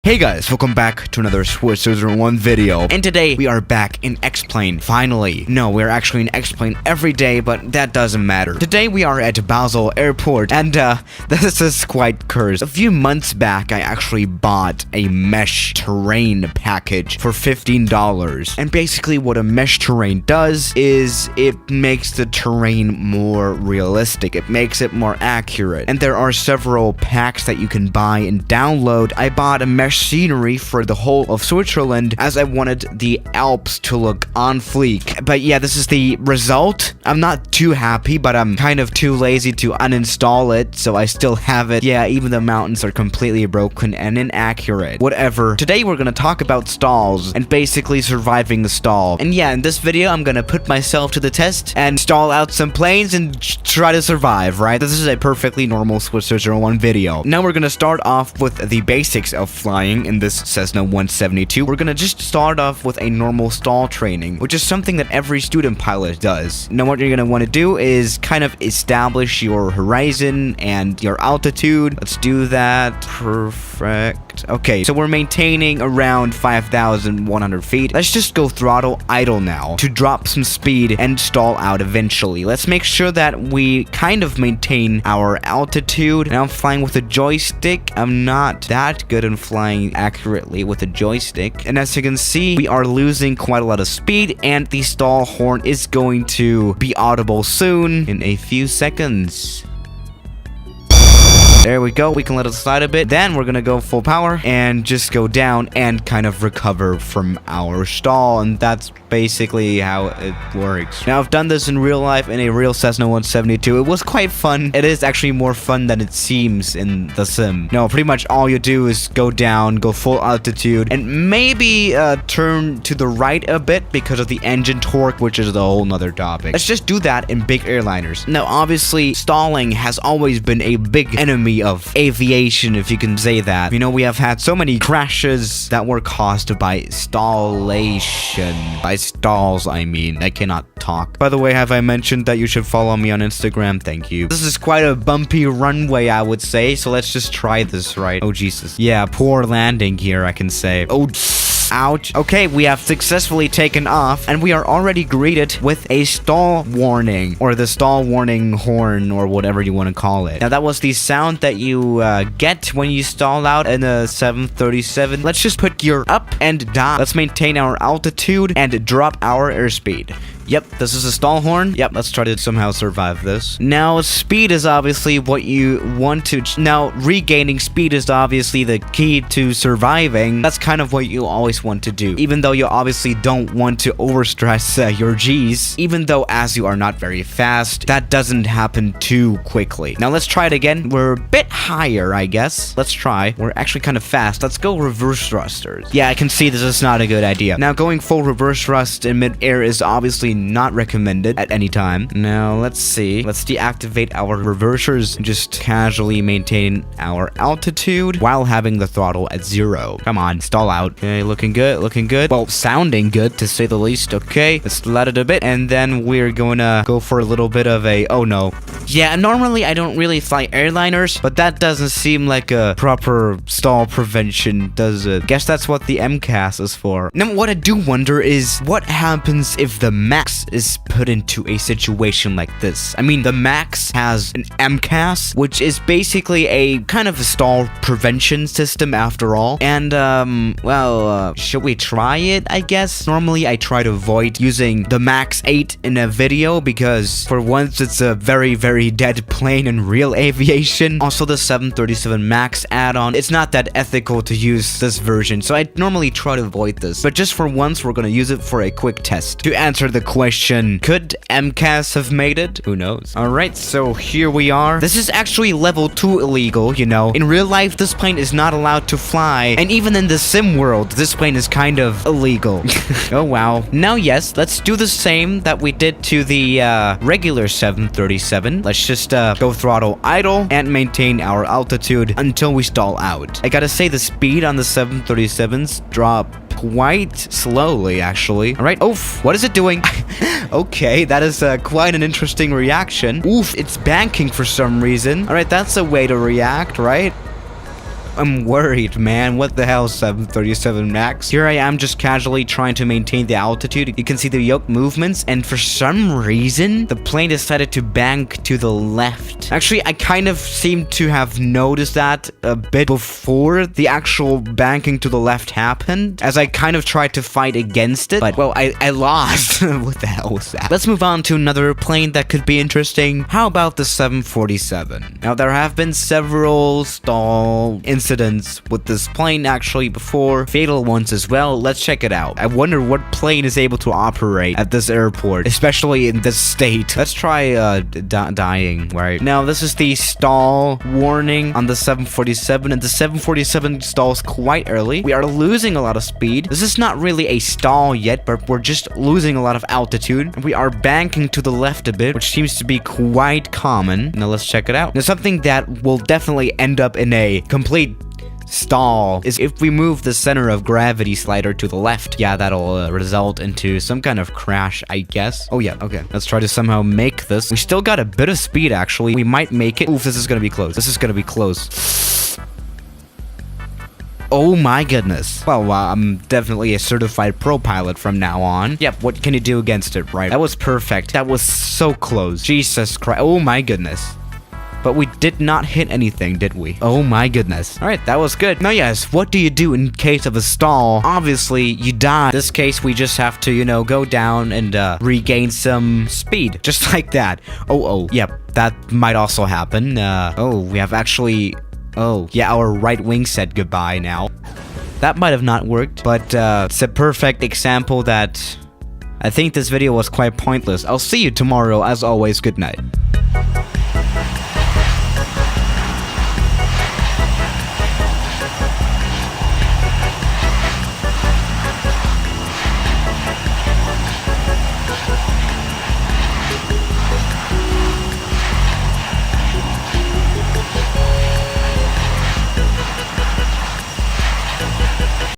Hey guys, welcome back to another Switzerland 1 video, and today we are back in X-Plane, finally. No, we're actually in X-Plane every day, but that doesn't matter. Today we are at Basel Airport, and this is quite cursed. A few months back, I actually bought a mesh terrain package for $15, and basically what a mesh terrain does is it makes the terrain more realistic. It makes it more accurate, and there are several packs that you can buy and download. I bought a mesh scenery for the whole of Switzerland as I wanted the Alps to look on fleek. But yeah, this is the result. I'm not too happy, but I'm kind of too lazy to uninstall it, so I still have it. Yeah, even the mountains are completely broken and inaccurate. Whatever. Today we're gonna talk about stalls and basically surviving the stall. And yeah, in this video I'm gonna put myself to the test and stall out some planes and try to survive, right? This is a perfectly normal Switzerland 1 video. Now we're gonna start off with the basics of flying in this Cessna 172. We're gonna just start off with a normal stall training, which is something that every student pilot does. Now what you're gonna want to do is kind of establish your horizon and your altitude. Let's do that. Perfect. Okay, so we're maintaining around 5,100 feet. Let's just go throttle idle now to drop some speed and stall out eventually. Let's make sure that we kind of maintain our altitude. Now I'm flying with a joystick. I'm not that good in flying accurately with a joystick, and as you can see, we are losing quite a lot of speed, and the stall horn is going to be audible soon in a few seconds. There we go. We can let it slide a bit. Then we're gonna go full power and just go down and kind of recover from our stall, and that's basically how it works. Now I've done this in real life in a real Cessna 172. It was quite fun. It is actually more fun than it seems in the sim. No, pretty much all you do is go down, go full altitude, and maybe turn to the right a bit because of the engine torque, which is a whole nother topic. Let's just do that in big airliners. Now obviously stalling has always been a big enemy of aviation, if you can say that. You know, we have had so many crashes that were caused by stallation. By stalls, I mean. I cannot talk. By the way, have I mentioned that you should follow me on Instagram? Thank you. This is quite a bumpy runway, I would say, so let's just try this, right? Oh, Jesus. Yeah, poor landing here, I can say. Oh, ouch. Okay, we have successfully taken off, and we are already greeted with a stall warning, or the stall warning horn, or whatever you want to call it. Now, that was the sound that you get when you stall out in a 737. Let's just put gear up and down. Let's maintain our altitude and drop our airspeed. Yep, this is a stall horn. Yep, let's try to somehow survive this. Now, speed is obviously what you want to... Now, regaining speed is obviously the key to surviving. That's kind of what you always want to do. Even though you obviously don't want to overstress your G's. Even though, as you are not very fast, that doesn't happen too quickly. Now, let's try it again. We're a bit higher, I guess. Let's try. We're actually kind of fast. Let's go reverse thrusters. Yeah, I can see this is not a good idea. Now, going full reverse thrust in mid-air is obviously not recommended at any time. Now, let's see. Let's deactivate our reversers and just casually maintain our altitude while having the throttle at 0. Come on, stall out. Okay, looking good, looking good. Well, sounding good, to say the least. Okay, let's let it a bit, and then we're gonna go for a little bit of a... Oh, no. Yeah, normally I don't really fly airliners, but that doesn't seem like a proper stall prevention, does it? Guess that's what the MCAS is for. Now, what I do wonder is what happens if the MAX is put into a situation like this. I mean, the MAX has an MCAS, which is basically a kind of a stall prevention system after all. And, well, should we try it, I guess? Normally, I try to avoid using the MAX 8 in a video because, for once, it's a very, very dead plane in real aviation. Also, the 737 MAX add-on, it's not that ethical to use this version, so I normally try to avoid this. But just for once, we're gonna use it for a quick test. To answer the question, could MCAS have made it? Who knows? Alright, so here we are. This is actually level 2 illegal, you know. In real life, this plane is not allowed to fly, and even in the sim world, this plane is kind of illegal. Oh, wow. Now, yes, let's do the same that we did to the regular 737. Let's just go throttle idle and maintain our altitude until we stall out. I gotta say, the speed on the 737s drop quite slowly, actually. All right. Oof. What is it doing? Okay, that is quite an interesting reaction. Oof, it's banking for some reason. All right, that's a way to react, right? I'm worried, man. What the hell, 737 Max? Here I am just casually trying to maintain the altitude. You can see the yoke movements, and for some reason, the plane decided to bank to the left. Actually, I kind of seem to have noticed that a bit before the actual banking to the left happened, as I kind of tried to fight against it, but, well, I lost. What the hell was that? Let's move on to another plane that could be interesting. How about the 747? Now, there have been several stall incidents with this plane actually before, fatal ones as well. Let's check it out. I wonder what plane is able to operate at this airport, especially in this state. Let's try dying, right? Now, this is the stall warning on the 747, and the 747 stalls quite early. We are losing a lot of speed. This is not really a stall yet, but we're just losing a lot of altitude. We are banking to the left a bit, which seems to be quite common. Now, let's check it out. Now, something that will definitely end up in a complete stall is if we move the center of gravity slider to the left. Yeah, that'll result into some kind of crash, I guess. Oh yeah, okay. Let's try to somehow make this. We still got a bit of speed, actually. We might make it. Oof, this is gonna be close. This is gonna be close. Oh my goodness. Well, I'm definitely a certified pro pilot from now on. Yep, what can you do against it, right? That was perfect. That was so close. Jesus Christ. Oh my goodness. But we did not hit anything, did we? Oh my goodness. All right, that was good. Now, yes, what do you do in case of a stall? Obviously, you die. In this case, we just have to, you know, go down and regain some speed. Just like that. Oh, yep, that might also happen. Oh, we have actually... Oh, yeah, our right wing said goodbye now. That might have not worked, but it's a perfect example that I think this video was quite pointless. I'll see you tomorrow. As always, good night.